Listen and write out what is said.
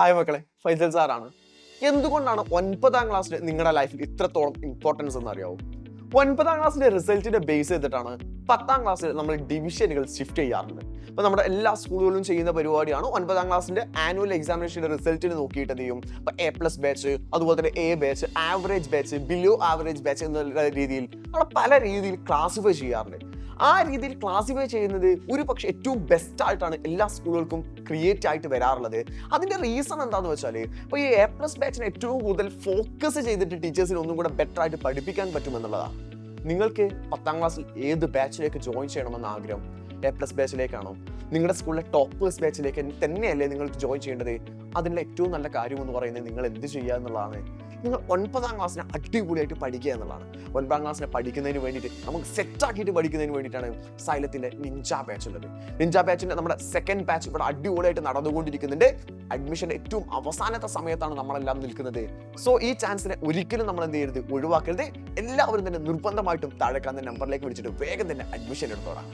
Hi മക്കളെ, ഫൈസൽ സാറാണ്. എന്തുകൊണ്ടാണ് 9ാം ക്ലാസ്സിൽ നിങ്ങളുടെ ലൈഫിൽ ഇത്രത്തോളം ഇമ്പോർട്ടൻസ് എന്ന് അറിയാവോ? 9ാം ക്ലാസ്സിന്റെ റിസൾട്ടിനെ ബേസ് ചെയ്തിട്ടാണ് 10ാം ക്ലാസ്സിൽ നമ്മൾ ഡിവിഷനുകൾ ഷിഫ്റ്റ് ചെയ്യാറുണ്ട്. അപ്പോൾ നമ്മുടെ എല്ലാ സ്കൂളുകളിലും ചെയ്യുന്ന പരിപാടിയാണ് 9ാം ക്ലാസ്സിന്റെ ആനുവൽ എക്സാമിനേഷന്റെ റിസൾട്ടിന് നോക്കിയിട്ട് എന്ത് ചെയ്യും? ഇപ്പോൾ A+ ബാച്ച്, അതുപോലെ തന്നെ A batch, average batch, below average batch എന്നുള്ള രീതിയിൽ നമ്മൾ പല രീതിയിൽ ക്ലാസിഫൈ ചെയ്യാറുണ്ട്. ആ രീതിയിൽ ക്ലാസിഫൈ ചെയ്യുന്നത് ഒരു പക്ഷേ ഏറ്റവും ബെസ്റ്റ് ആയിട്ടാണ് എല്ലാ സ്കൂളുകൾക്കും ക്രിയേറ്റ് ആയിട്ട് വരാറുള്ളത്. അതിന്റെ റീസൺ എന്താണെന്ന് വെച്ചാൽ ഇപ്പോൾ ഈ A+ ബാച്ചിനെ ഏറ്റവും കൂടുതൽ ഫോക്കസ് ചെയ്തിട്ട് ടീച്ചേഴ്സിന് ഒന്നും കൂടെ ബെറ്റർ ആയിട്ട് പഠിപ്പിക്കാൻ പറ്റുമെന്നുള്ളതാണ്. നിങ്ങൾക്ക് 10ാം ക്ലാസ്സിൽ ഏത് ബാച്ചിലേക്ക് ജോയിൻ ചെയ്യണമെന്ന ആഗ്രഹം? A+ ബാച്ചിലേക്കാണോ? നിങ്ങളുടെ സ്കൂളിലെ ടോപ്പേഴ്സ് ബാച്ചിലേക്ക് തന്നെയല്ലേ നിങ്ങൾ ജോയിൻ ചെയ്യേണ്ടത്? അതിനുള്ള ഏറ്റവും നല്ല കാര്യം എന്ന് പറയുന്നത് നിങ്ങൾ എന്ത് ചെയ്യുക എന്നുള്ളതാണ്. നിങ്ങൾ 9ാം ക്ലാസ്സിനെ അടിപൊളിയായിട്ട് പഠിക്കുക എന്നുള്ളതാണ്. 9ാം ക്ലാസ്സിനെ പഠിക്കുന്നതിന് വേണ്ടിയിട്ട് നമുക്ക് സെറ്റാക്കിയിട്ട് പഠിക്കുന്നതിന് വേണ്ടിയിട്ടാണ് സൈലത്തിൻ്റെ നിഞ്ച ബാച്ച് ഉള്ളത്. നിഞ്ച ബാച്ചിൻ്റെ നമ്മുടെ സെക്കൻഡ് ബാച്ച് ഇവിടെ അടിപൊളിയായിട്ട് നടന്നുകൊണ്ടിരിക്കുന്നുണ്ട്. അഡ്മിഷൻ്റെ ഏറ്റവും അവസാനത്തെ സമയത്താണ് നമ്മളെല്ലാം നിൽക്കുന്നത്. സോ ഈ ചാൻസിനെ ഒരിക്കലും നമ്മൾ എന്ത് ചെയ്യരുത്, ഒഴിവാക്കരുത്. എല്ലാവരും തന്നെ നിർബന്ധമായിട്ടും താഴെ കാണുന്ന നമ്പറിലേക്ക് വിളിച്ചിട്ട് വേഗം തന്നെ അഡ്മിഷൻ എടുത്തോളാം.